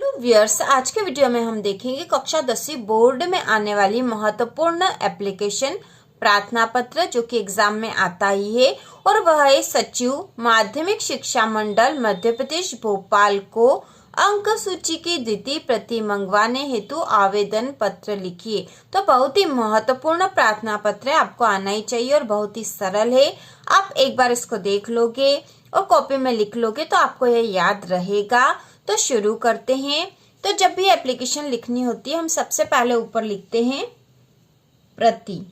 Hello viewers, आज के video में हम देखेंगे कक्षा 10वीं बोर्ड में आने वाली महत्वपूर्ण एप्लीकेशन प्रार्थना पत्र जो कि एग्जाम में आता ही है। और वह है सचिव माध्यमिक शिक्षा मंडल मध्य प्रदेश भोपाल को अंक सूची की द्वितीय प्रति मंगवाने हेतु आवेदन पत्र लिखिए। तो बहुत ही महत्वपूर्ण प्रार्थना पत्र है, आपको आना ही चाहिए और बहुत ही सरल है। आप एक बार इसको देख लोगे और कॉपी में लिख लोगे तो आपको यह याद रहेगा। तो शुरू करते हैं। तो जब भी एप्लीकेशन लिखनी होती है हम सबसे पहले ऊपर लिखते हैं प्रति,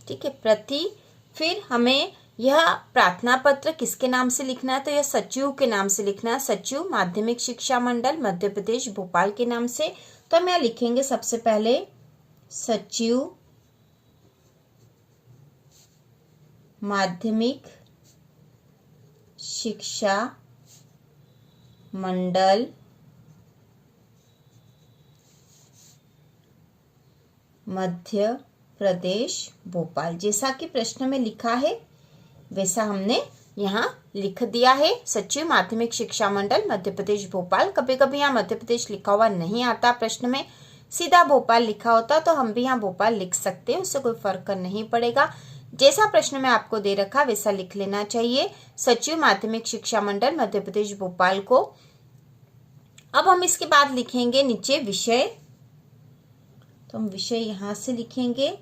ठीक है, प्रति। फिर हमें यह प्रार्थना पत्र किसके नाम से लिखना है, तो यह सचिव के नाम से लिखना है, सचिव माध्यमिक शिक्षा मंडल मध्य प्रदेश भोपाल के नाम से। तो हम यहाँ लिखेंगे सबसे पहले सचिव माध्यमिक शिक्षा मंडल मध्य प्रदेश भोपाल। जैसा कि प्रश्न में लिखा है वैसा हमने यहाँ लिख दिया है, सचिव माध्यमिक शिक्षा मंडल मध्य प्रदेश भोपाल। कभी कभी यहाँ मध्य प्रदेश लिखा हुआ नहीं आता प्रश्न में, सीधा भोपाल लिखा होता तो हम भी यहाँ भोपाल लिख सकते हैं, उससे कोई फर्क नहीं पड़ेगा। जैसा प्रश्न में आपको दे रखा वैसा लिख लेना चाहिए, सचिव माध्यमिक शिक्षा मंडल मध्य प्रदेश भोपाल को। अब हम इसके बाद लिखेंगे नीचे विषय, तो हम विषय यहां से लिखेंगे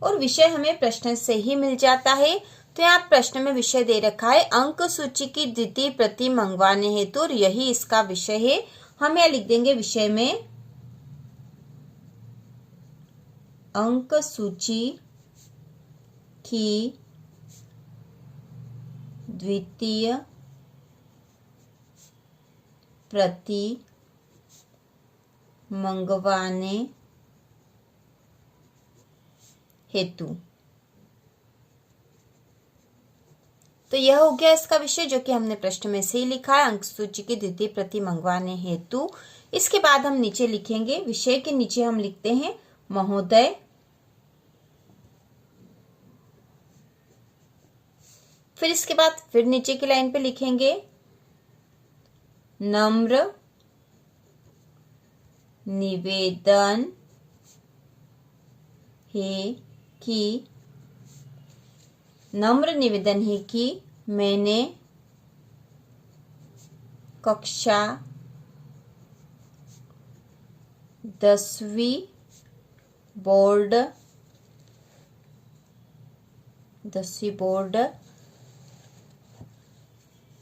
और विषय हमें प्रश्न से ही मिल जाता है। तो यहाँ प्रश्न में विषय दे रखा है अंक सूची की द्वितीय प्रति मंगवाने हेतु, और यही इसका विषय है। हम यहाँ लिख देंगे विषय में अंक सूची की द्वितीय प्रति मंगवाने हेतु। तो यह हो गया इसका विषय जो कि हमने प्रश्न में से ही लिखा है, अंक सूची की द्वितीय प्रति मंगवाने हेतु। इसके बाद हम नीचे लिखेंगे, विषय के नीचे हम लिखते हैं महोदय। फिर इसके बाद फिर नीचे की लाइन पे लिखेंगे नम्र निवेदन है कि, नम्र निवेदन है कि मैंने कक्षा 10वीं बोर्ड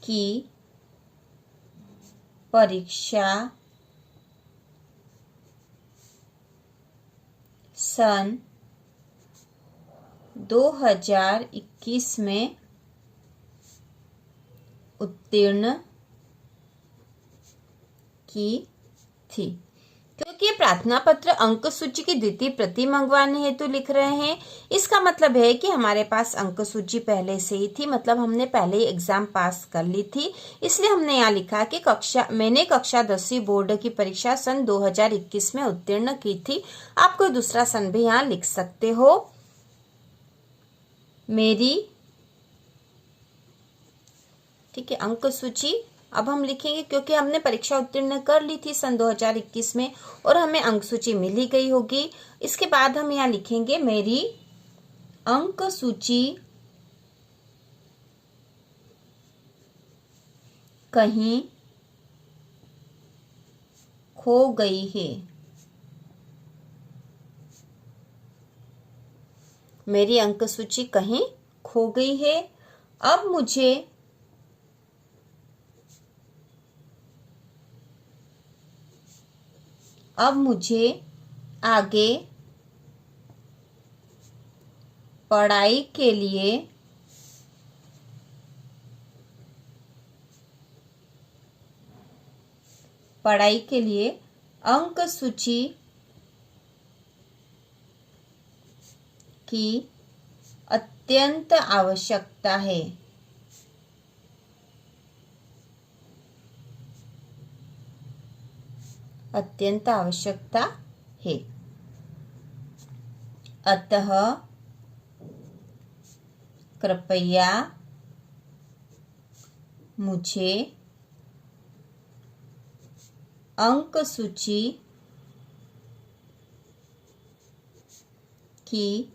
की परीक्षा सन 2021 में उत्तीर्ण की थी। क्योंकि ये प्रार्थना पत्र अंक सूची की द्वितीय प्रति मंगवाने हेतु लिख रहे हैं, इसका मतलब है कि हमारे पास अंक सूची पहले से ही थी, मतलब हमने पहले ही एग्जाम पास कर ली थी। इसलिए हमने यहाँ लिखा कि मैंने कक्षा 10वीं बोर्ड की परीक्षा सन 2021 में उत्तीर्ण की थी। आप कोई दूसरा सन भी यहाँ लिख सकते हो। मेरी, ठीक है, अंक सूची अब हम लिखेंगे क्योंकि हमने परीक्षा उत्तीर्ण कर ली थी सन 2021 में और हमें अंक सूची मिल ही गई होगी। इसके बाद हम यहाँ लिखेंगे मेरी अंक सूची कहीं खो गई है। मेरी अंक सूची कहीं खो गई है। अब मुझे आगे पढ़ाई के लिए अंक सूची की अत्यंत आवश्यकता है। अत्यंत आवश्यकता है। अतः कृपया मुझे अंक सूची की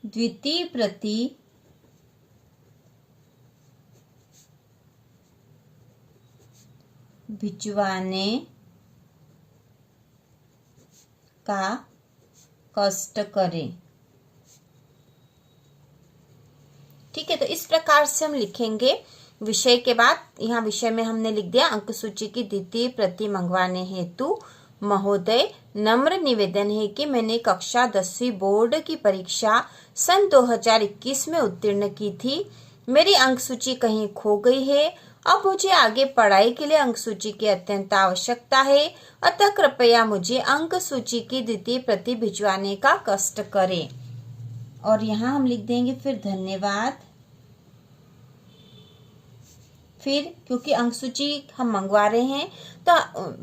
द्वितीय प्रति भिजवाने का कष्ट करें। ठीक है, तो इस प्रकार से हम लिखेंगे। विषय के बाद यहाँ विषय में हमने लिख दिया अंक सूची की द्वितीय प्रति मंगवाने हेतु महोदय, नम्र निवेदन है कि मैंने कक्षा 10वीं बोर्ड की परीक्षा सन 2021 में उत्तीर्ण की थी। मेरी अंक सूची कहीं खो गई है। अब मुझे आगे पढ़ाई के लिए अंक सूची की अत्यंत आवश्यकता है, अतः कृपया मुझे अंक सूची की द्वितीय प्रति भिजवाने का कष्ट करें। और यहाँ हम लिख देंगे फिर धन्यवाद। फिर क्योंकि अंक सूची हम मंगवा रहे हैं तो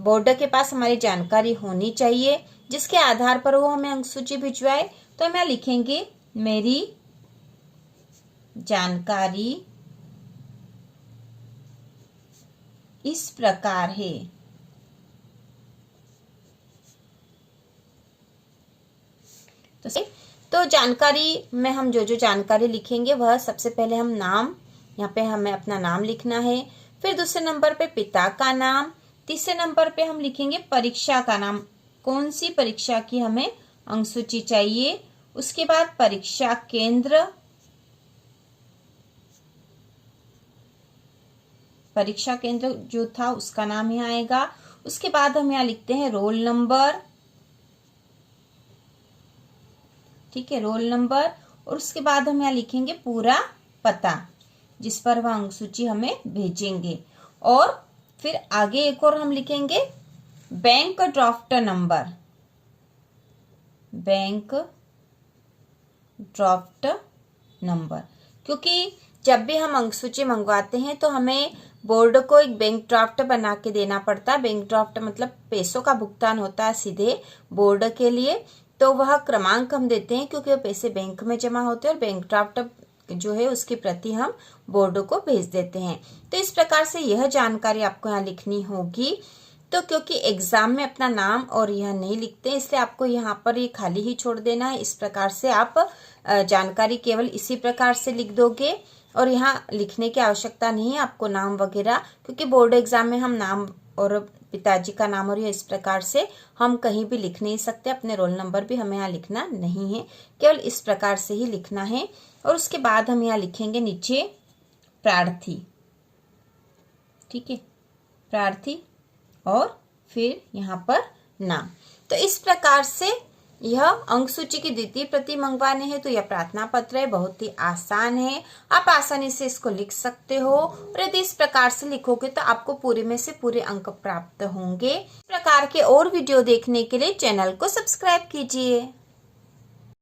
बोर्ड के पास हमारी जानकारी होनी चाहिए जिसके आधार पर वो हमें अंक सूची भिजवाए। तो हम यहाँ लिखेंगे मेरी जानकारी इस प्रकार है। तो जानकारी में हम जो जानकारी लिखेंगे वह सबसे पहले हम नाम, यहाँ पे हमें अपना नाम लिखना है। फिर दूसरे नंबर पे पिता का नाम। तीसरे नंबर पे हम लिखेंगे परीक्षा का नाम, कौन सी परीक्षा की हमें अंक सूची चाहिए। उसके बाद परीक्षा केंद्र, परीक्षा केंद्र जो था उसका नाम यहाँ आएगा। उसके बाद हम यहाँ लिखते हैं रोल नंबर। ठीक है, रोल नंबर। और उसके बाद हम यहाँ लिखेंगे पूरा पता जिस पर वह अंक सूची हमें भेजेंगे। और फिर आगे एक और हम लिखेंगे bank draft number, bank draft number, क्योंकि जब भी हम अंक सूची मंगवाते हैं तो हमें बोर्ड को एक बैंक ड्राफ्ट बना के देना पड़ता है। बैंक ड्राफ्ट मतलब पैसों का भुगतान होता है सीधे बोर्ड के लिए। तो वह क्रमांक हम देते हैं क्योंकि वो पैसे बैंक में जमा होते हैं और बैंक ड्राफ्ट जो है उसकी प्रति हम बोर्ड को भेज देते हैं। तो इस प्रकार से यह जानकारी आपको यहाँ लिखनी होगी। तो क्योंकि एग्जाम में अपना नाम और यह नहीं लिखते इसलिए आपको यहाँ पर ये खाली ही छोड़ देना है। इस प्रकार से आप जानकारी केवल इसी प्रकार से लिख दोगे और यहाँ लिखने की आवश्यकता नहीं है आपको नाम वगैरह, क्योंकि बोर्ड एग्जाम में हम नाम और पिताजी का नाम और ये इस प्रकार से हम कहीं भी लिख नहीं सकते। अपने रोल नंबर भी हमें यहाँ लिखना नहीं है, केवल इस प्रकार से ही लिखना है। और उसके बाद हम यहाँ लिखेंगे नीचे प्रार्थी। ठीक है, प्रार्थी और फिर यहाँ पर नाम। तो इस प्रकार से यह अंक सूची की द्वितीय प्रति मंगवाने हैं। तो यह प्रार्थना पत्र है, बहुत ही आसान है, आप आसानी से इसको लिख सकते हो। और यदि इस प्रकार से लिखोगे तो आपको पूरे में से पूरे अंक प्राप्त होंगे। इस प्रकार के और वीडियो देखने के लिए चैनल को सब्सक्राइब कीजिए।